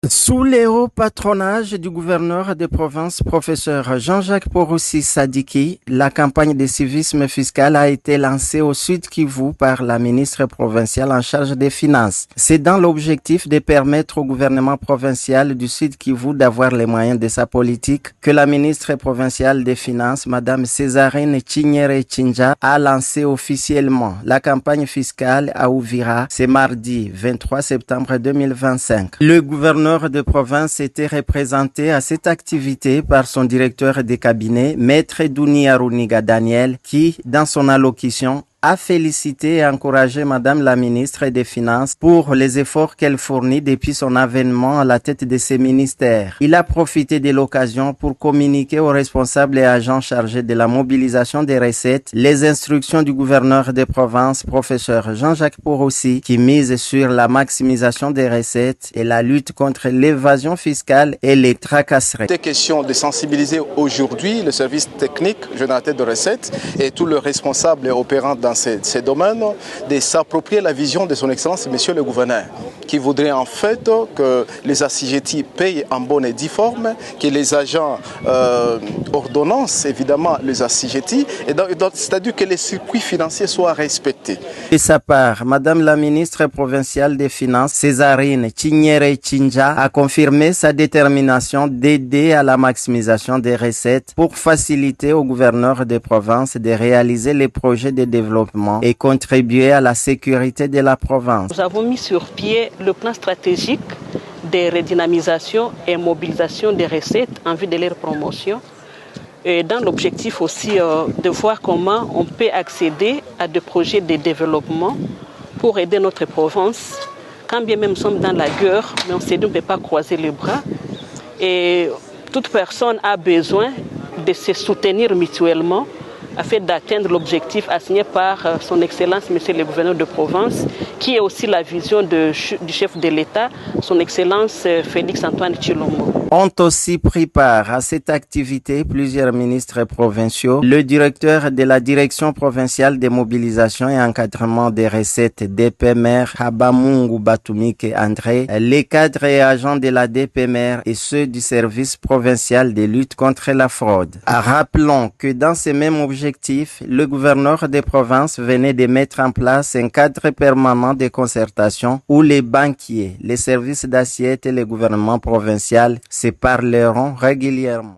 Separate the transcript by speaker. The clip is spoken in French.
Speaker 1: Sous le haut patronage du gouverneur de province, professeur Jean-Jacques Poroussi Sadiki, la campagne de civisme fiscal a été lancée au Sud Kivu par la ministre provinciale en charge des finances. C'est dans l'objectif de permettre au gouvernement provincial du Sud Kivu d'avoir les moyens de sa politique que la ministre provinciale des finances, Madame Césarine Chinyere Chinja, a lancé officiellement la campagne fiscale à Uvira ce mardi 23 septembre 2025. Le gouverneur de province était représenté à cette activité par son directeur de cabinet, Maître Douni Aruniga Daniel, qui, dans son allocution, a félicité et encouragé Madame la ministre des Finances pour les efforts qu'elle fournit depuis son avènement à la tête de ses ministères. Il a profité de l'occasion pour communiquer aux responsables et agents chargés de la mobilisation des recettes les instructions du gouverneur des provinces, professeur Jean-Jacques Poroussi, qui mise sur la maximisation des recettes et la lutte contre l'évasion fiscale et les tracasseries.
Speaker 2: Il est question de sensibiliser aujourd'hui le service technique générateur de recettes et tous les responsables et opérants dans ces domaines, de s'approprier la vision de son Excellence, Monsieur le Gouverneur, qui voudrait en fait que les assujettis payent en bonne et due forme, que les agents ordonnancent évidemment les assujettis, c'est-à-dire que les circuits financiers soient respectés.
Speaker 1: De sa part, Madame la ministre provinciale des Finances, Césarine Chinyere Chinja, a confirmé sa détermination d'aider à la maximisation des recettes pour faciliter au gouverneur des provinces de réaliser les projets de développement et contribuer à la sécurité de la province.
Speaker 3: Nous avons mis sur pied le plan stratégique de redynamisation et mobilisation des recettes en vue de leur promotion, et dans l'objectif aussi de voir comment on peut accéder à des projets de développement pour aider notre province. Quand bien même nous sommes dans la guerre, mais on s'est dit qu'on ne peut pas croiser les bras. Et toute personne a besoin de se soutenir mutuellement afin d'atteindre l'objectif assigné par son Excellence, Monsieur le Gouverneur de province, qui est aussi la vision du chef de l'État, son Excellence Félix-Antoine Tshilombo.
Speaker 1: Ont aussi pris part à cette activité plusieurs ministres provinciaux, le directeur de la Direction provinciale de mobilisation et encadrement des recettes DPMR, Habamungu Batumike André, les cadres et agents de la DPMR et ceux du service provincial de lutte contre la fraude. Rappelons que dans ces mêmes objectifs, le gouverneur des provinces venait de mettre en place un cadre permanent de concertation où les banquiers, les services d'assiette et le gouvernement provincial se parleront régulièrement.